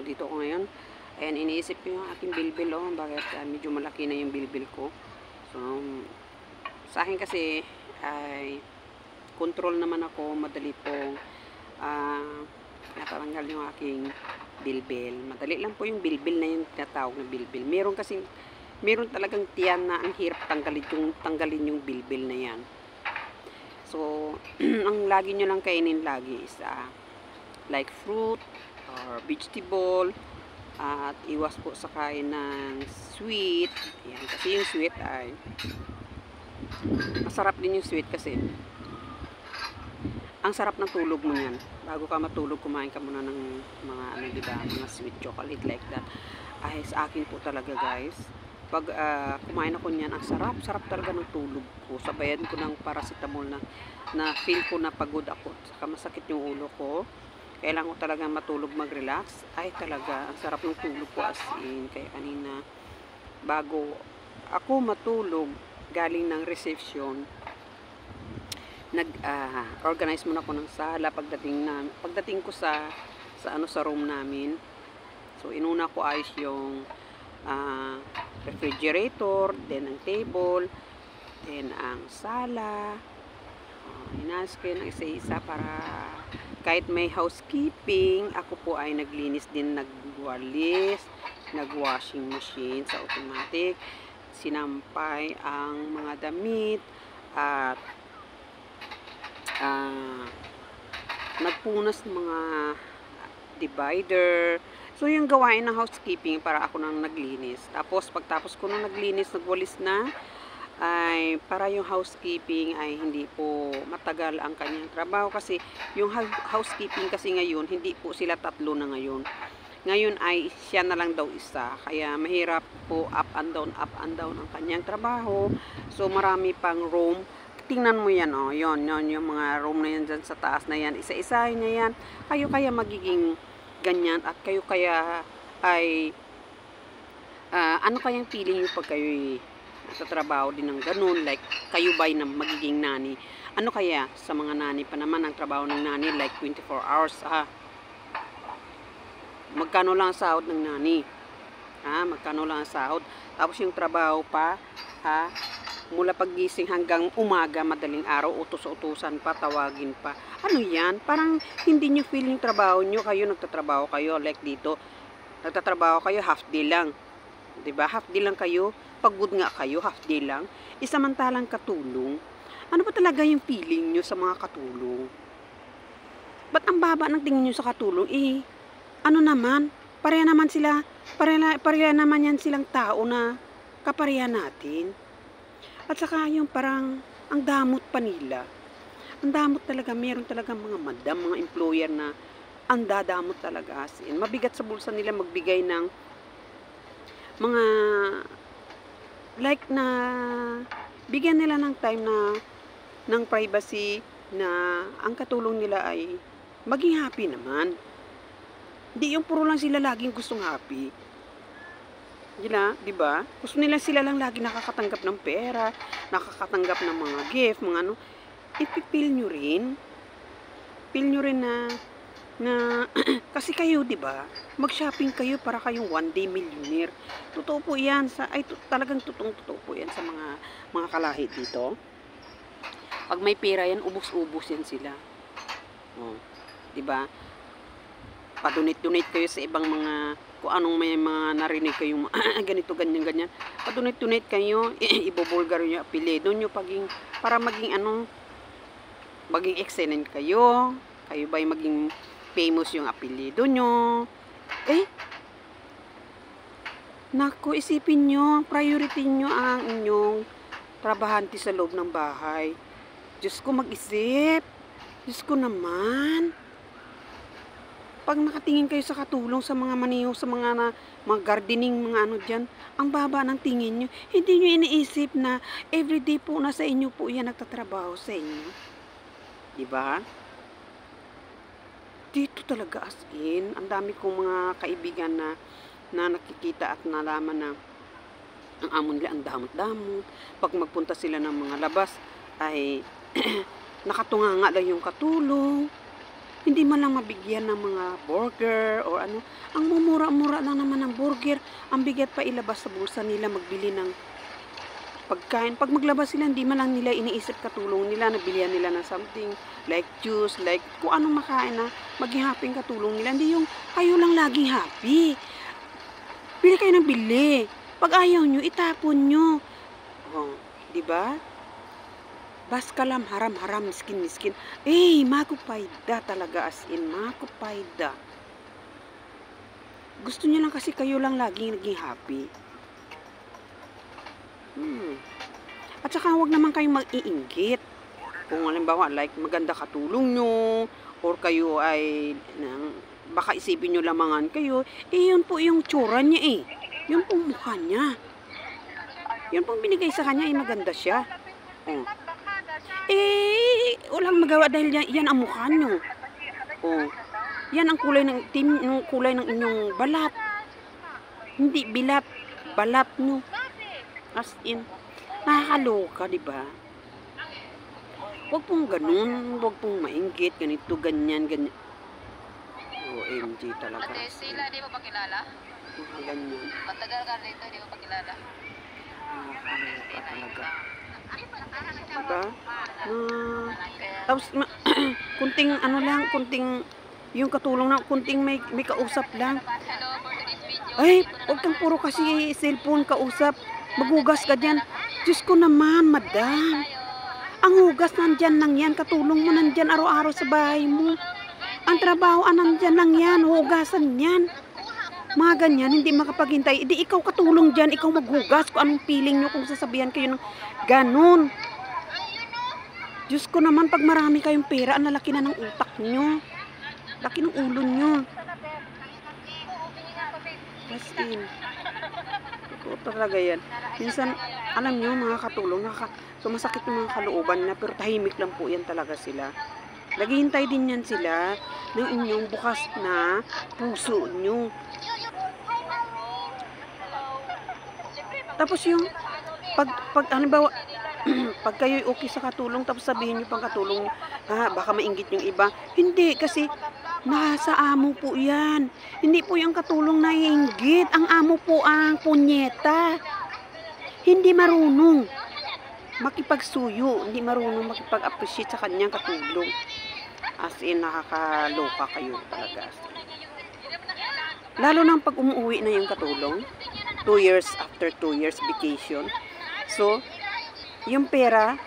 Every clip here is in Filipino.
Dito ko ngayon. Ayan, iniisip ko yung aking bilbil, oh. Bakit medyo malaki na yung bilbil ko. So, sa akin kasi ay control naman ako. Madali pong natanggal yung aking bilbil. Madali lang po yung bilbil na yung tinatawag na bilbil. Meron talagang tiyan na ang hirap tanggalin yung bilbil na yan. So, ang lagi nyo lang kainin lagi is like fruit or vegetable, at iwas po sa kain ng sweet. Ayan, kasi yung sweet ay masarap din yung sweet kasi ang sarap ng tulog mo yan. Bago ka matulog, kumain ka muna ng mga diba, mga sweet chocolate like that. Ay, sa akin po talaga guys, pag kumain ako niyan, ang sarap talaga ng tulog ko. Sabayan ko ng paracetamol na feel ko na pagod ako, saka masakit yung ulo ko. Kailangan ko talaga matulog, mag-relax. Ay talaga, ang sarap ng tulog ko as in. Kaya kanina, bago ako matulog, galing ng reception, nag-organize muna ako ng sala pagdating ko sa room namin. So, inuna ko ayos yung refrigerator, then ang table, then ang sala. Inayos ko yun ng isa-isa para kahit may housekeeping, ako po ay naglinis din, nagwalis, nag-washing machine sa automatic, sinampay ang mga damit, at nagpunas ng mga divider. So, yung gawain ng housekeeping para ako nang naglinis. Tapos, pagtapos ko nang naglinis, nagwalis na, ay para yung housekeeping ay hindi po matagal ang kanyang trabaho. Kasi yung housekeeping kasi ngayon, hindi po sila tatlo na ngayon. Ngayon ay siya na lang daw isa. Kaya mahirap po up and down ang kanyang trabaho. So, marami pang room. Tingnan mo yan, oh. Yon yung mga room na yan dyan sa taas na yan. Isa-isahin niya yan. Kayo kaya magiging ganyan, at kayo kaya ay ano kayang feeling nyo pag kayo sa trabaho din ng ganun, like kayo ba'y na magiging nani? Ano kaya sa mga nani pa naman ang trabaho ng nani, like 24 hours, magkano lang ang sahod ng nani? Magkano lang ang sahod? Tapos yung trabaho pa, mula paggising hanggang umaga, madaling araw, utos-utusan pa, tawagin pa. Ano yan? Parang hindi nyo feel yung trabaho nyo. Kayo, nagtatrabaho kayo. Like dito, nagtatrabaho kayo, half day lang. Diba? Half day lang kayo. Pagod nga kayo, half day lang. Isamantalang katulong. Ano ba talaga yung feeling nyo sa mga katulong? Ba't ang baba ng tingin nyo sa katulong? Ano naman? Pareha naman sila. Pareha naman yan silang tao na kapareha natin. At saka yung parang ang damot pa nila. Ang damot talaga. Meron talaga mga madam, mga employer na ang dadamot talaga. As in, mabigat sa bulsa nila magbigay ng mga like na bigyan nila ng time ng privacy na ang katulong nila ay maging happy naman. Hindi yung puro lang sila laging gustong happy. Diba? Gusto nila sila lang lagi nakakatanggap ng pera, nakakatanggap ng mga gift, mga ano. Ipipil nyo rin. Feel nyo rin na kasi kayo, diba? Mag-shopping kayo para kayong one day millionaire. Totoo po yan. Talagang totoo po yan sa mga kalahi dito. Pag may pera yan, ubos-ubos yan sila. Diba? Pa-donate kayo sa ibang mga, kung anong may mga narinig kayong ganito, ganyan. Pa-donate kayo, ibubulgar nyo, apelido nyo, para maging maging excellent kayo. Kayo ba'y maging famous yung apelido nyo? Naku, isipin nyo, priority nyo ang inyong trabahante sa loob ng bahay. Diyos ko, mag-isip. Diyos ko naman. Pag nakatingin kayo sa katulong, sa mga maniho, sa mga gardening, mga ano dyan, ang baba ng tingin nyo. Hindi nyo iniisip na everyday po na sa inyo po yan nagtatrabaho sa inyo. Diba? Dito talaga as in, ang dami kong mga kaibigan na nakikita at nalaman na ang amo nila ang damot-damot. Pag magpunta sila ng mga labas, ay nakatunganga lang yung katulong. Hindi man lang mabigyan ng mga burger o ano. Ang mura-mura lang naman ng burger. Ang bigat pa ilabas sa bulsa nila magbili ng pagkain. Pag maglabas sila, hindi man lang nila iniisip katulong nila, nabilihan nila ng something, like juice, like kung anong makain na maging happy katulong nila. Hindi yung kayo lang laging happy. Bili kayo ng bili. Pag ayaw nyo, itapon nyo. Oh, di ba? Baskalam, haram-haram, miskin-miskin. Makupayda talaga, as in, makupayda. Gusto niya lang kasi kayo lang laging naging happy. At saka huwag naman kayong mag-iinggit. Kung halimbawa, like maganda katulong nyo, or kayo ay, baka isipin nyo lamangan kayo, yun po yung tsura niya Yun pong mukha niya. Yun pong binigay sa kanya, maganda siya. Oh. Walang magawa dahil yan ang mukha nyo. Oh. Yan ang kulay ng kulay ng inyong balat. Hindi bilat, balat nyo. As in, nakakaloka, di ba? Huwag pong ganun, huwag pong mainggit, ganito, ganyan, ganyan. OMG talaga. Ate, sila di mo pa kilala? Ganyan. Matagal ka rito, di mo pa kilala? Nakakaloka talaga. Diba? Tapos, kunting ano lang, kunting yung katulong na, kunting may kausap lang. Hello, for today's video. Huwag kang puro kasi cellphone kausap. Magugas ka dyan. Diyos ko naman, madam. Ang hugas nandyan lang yan. Katulong mo nandyan araw-araw sa bahay mo. Ang trabaho nandyan lang yan. Hugasan yan. Mga ganyan, hindi makapaghintay. Hindi ikaw katulong dyan. Ikaw maghugas. Kung anong feeling nyo kung sasabihan kayo ng ganun. Diyos ko naman, pag marami kayong pera, ang lalaki na ng utak nyo. Laki ng ulo nyo. As in. Ito talaga yan. Minsan, alam nyo, mga katulong, sumasakit yung mga kalooban na, pero tahimik lang po yan talaga sila. Naghihintay din yan sila ng inyong bukas na puso nyo. Tapos yung, pag halimbawa, pag kayo'y okay sa katulong, tapos sabihin nyo pang katulong, baka mainggit yung iba. Hindi, kasi nasa amo po yan. Hindi po yung katulong na iinggit. Ang amo po ang punyeta. Hindi marunong makipagsuyo. Hindi marunong makipag-appreciate sa kanyang katulong. As in, nakakaloka kayo talaga. Lalo nang pag umuwi na yung katulong, 2 years after 2 years vacation. So, yung pera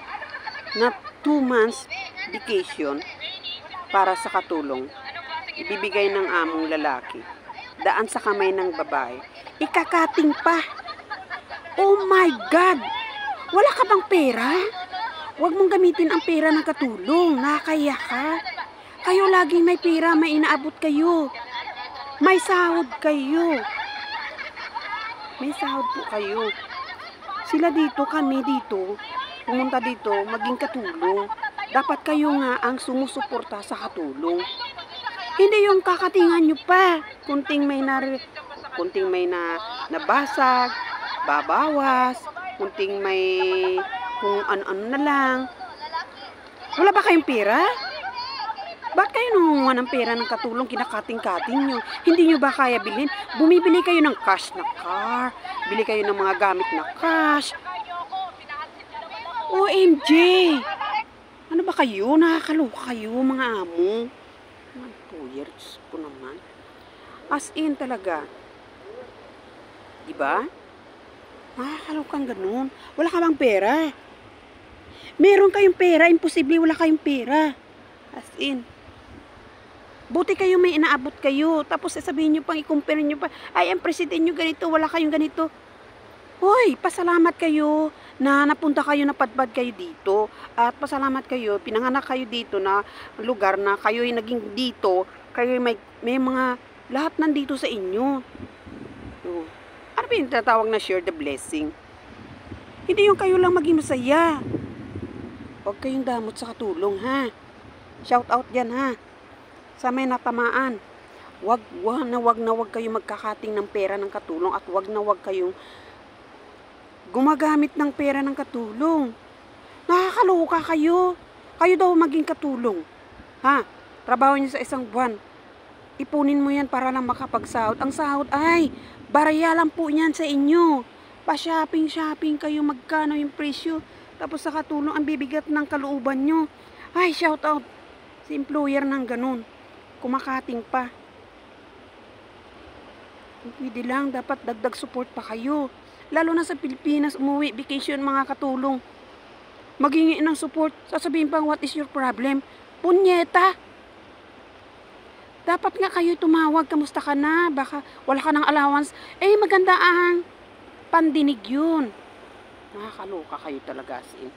na 2 months vacation para sa katulong, ibibigay ng among lalaki, daan sa kamay ng babae, ikakating pa. Oh my God! Wala ka bang pera? Huwag mong gamitin ang pera ng katulong. Nakakaya ka. Kayo laging may pera, may inaabot kayo. May sahod kayo. May sahod po kayo. Sila dito, kami dito, pumunta dito, maging katulong. Dapat kayo nga ang sumusuporta sa katulong. Hindi yung kakatingan nyo pa. Kunting may nabasag, babawas, kunting may kung ano-ano na lang. Wala ba kayong pera? Bakit kayo nangunguha ng pera ng katulong, kinakating-kating nyo? Hindi nyo ba kaya bilhin? Bumibili kayo ng cash na car, bili kayo ng mga gamit na cash. OMG! Ano ba kayo? Nakakaloka kayo, mga amo. Mga 2 years po naman. As in talaga. Diba? Nakakalokang ganun. Wala ka bang pera? Meron kayong pera, imposible wala kayong pera. As in. Buti kayo may inaabot kayo. Tapos sasabihin nyo pang, i-compare nyo pa, ay, ang president nyo ganito, wala kayong ganito. Hoy, pasalamat kayo na napunta kayo, napadpad kayo dito. At pasalamat kayo, pinanganak kayo dito na lugar na kayo'y naging dito. Kayo'y may mga, lahat nandito sa inyo. So, ano ba yung tatawag na share the blessing? Hindi yung kayo lang maging masaya. Huwag kayong damot sa katulong, ha? Shout out dyan, ha? Sa may natamaan. Wag kayo magkakating ng pera ng katulong at wag kayong gumagamit ng pera ng katulong. Nakakaloka kayo. Kayo daw maging katulong. Ha? Trabaho niyo sa isang buwan. Ipunin mo yan para lang makapagsahod. Ang sahod ay, barya lang po yan sa inyo. Pa-shopping kayo, magkano yung presyo. Tapos sa katulong, ang bibigat ng kalooban nyo. Ay, shout out si employer ng ganun. Kumakating pa. Pwede lang, dapat dagdag support pa kayo. Lalo na sa Pilipinas, umuwi, vacation, mga katulong. Maghingi ng support, sasabihin pang, what is your problem? Punyeta! Dapat nga kayo tumawag, kamusta ka na? Baka wala ka ng allowance. Eh, maganda ang pandinig yun. Nakakaloka kayo talaga, sin.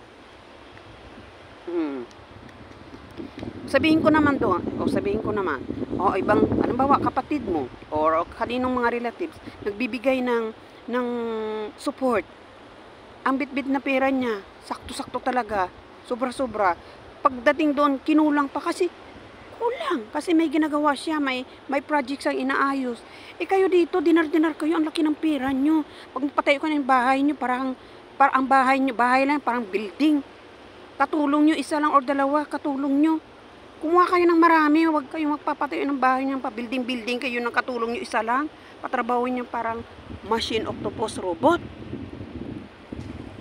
Sabihin ko naman doon, o ibang, halimbawa, kapatid mo, or kaninong mga relatives, nagbibigay ng support. Ang bitbit na pera niya, sakto-sakto talaga, sobra-sobra. Pagdating doon, kinulang pa kasi kulang. Kasi may ginagawa siya, may projects ang inaayos. Eh kayo dito, dinar-dinar kayo, ang laki ng pera nyo. Pag patay ko ng bahay nyo, parang ang bahay nyo, bahay lang, parang building. Katulong nyo, isa lang or dalawa, katulong nyo. Kumuha kayo ng marami, huwag kayong magpapatayo ng bahay nyo, pa-building kayo ng katulong nyo, isa lang. Patrabawin nyo parang machine, octopus, robot.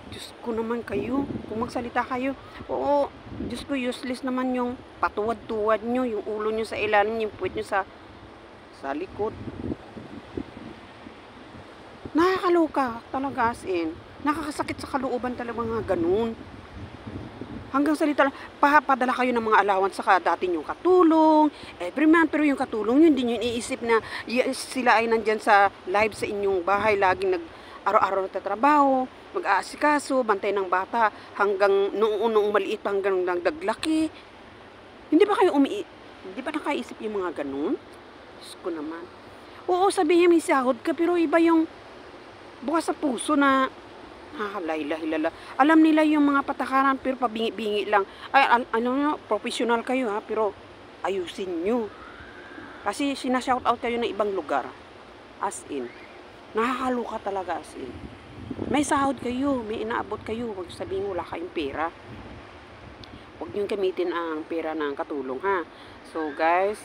Diyos ko naman kayo, kung magsalita kayo, oo, Diyos ko, useless naman yung patuwad-tuwad nyo, yung ulo nyo sa ilalim, yung puwet nyo sa likod. Nakakaloka talaga, as in. Nakakasakit sa kalooban talaga mga ganun. Hanggang salita lang, papadala kayo ng mga allowance sa dati yung katulong, every month, pero yung katulong yun, hindi nyo iniisip na sila ay nandyan sa live sa inyong bahay, laging araw-araw nagtatrabaho, mag-aasikaso, bantay ng bata, hanggang noong maliit pa hanggang nagdaglaki. Hindi ba nakaisip yung mga ganun? Diyos ko naman. Oo, sabihin may sahod ka, pero iba yung bukas sa puso na hilala. Alam nila yung mga patakaran, pero pabingi-bingi lang. Ay, professional kayo ha, pero ayusin nyo. Kasi sinashout out kayo ng ibang lugar. As in. Nakakaloka talaga, as in. May sahod kayo, may inaabot kayo. Huwag sabihin wala kayong pera. Huwag nyo gamitin ang pera ng katulong ha. So guys,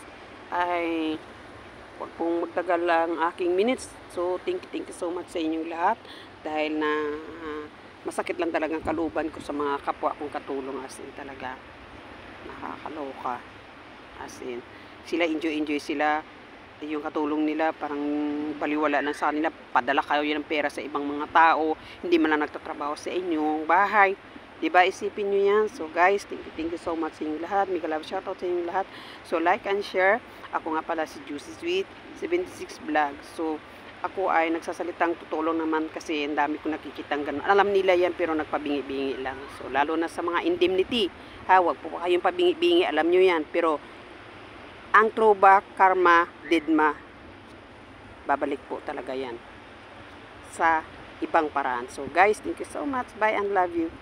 huwag pong magtagal ang aking minutes. So thank you so much sa inyong lahat. Dahil na masakit lang talagang kalooban ko sa mga kapwa kong katulong, as in talaga. Nakakaloka. As in, sila enjoy sila. Yung katulong nila parang baliwala lang sa kanila. Padala kayo ng pera sa ibang mga tao. Hindi man lang nagtatrabaho sa inyong bahay. Diba? Isipin nyo yan. So guys, thank you so much sa inyong lahat. Mega love shoutout sa inyong lahat. So like and share. Ako nga pala si Juicy Sweet 76 Vlog. So ako ay nagsasalitang tutulong naman kasi ang dami ko nakikitang ganun. Alam nila yan pero nagpabingi-bingi lang. So lalo na sa mga indemnity. Huwag po kayong pabingi-bingi. Alam nyo yan. Pero ang throwback, karma, didma, babalik po talaga yan sa ibang paraan. So guys, thank you so much. Bye and love you.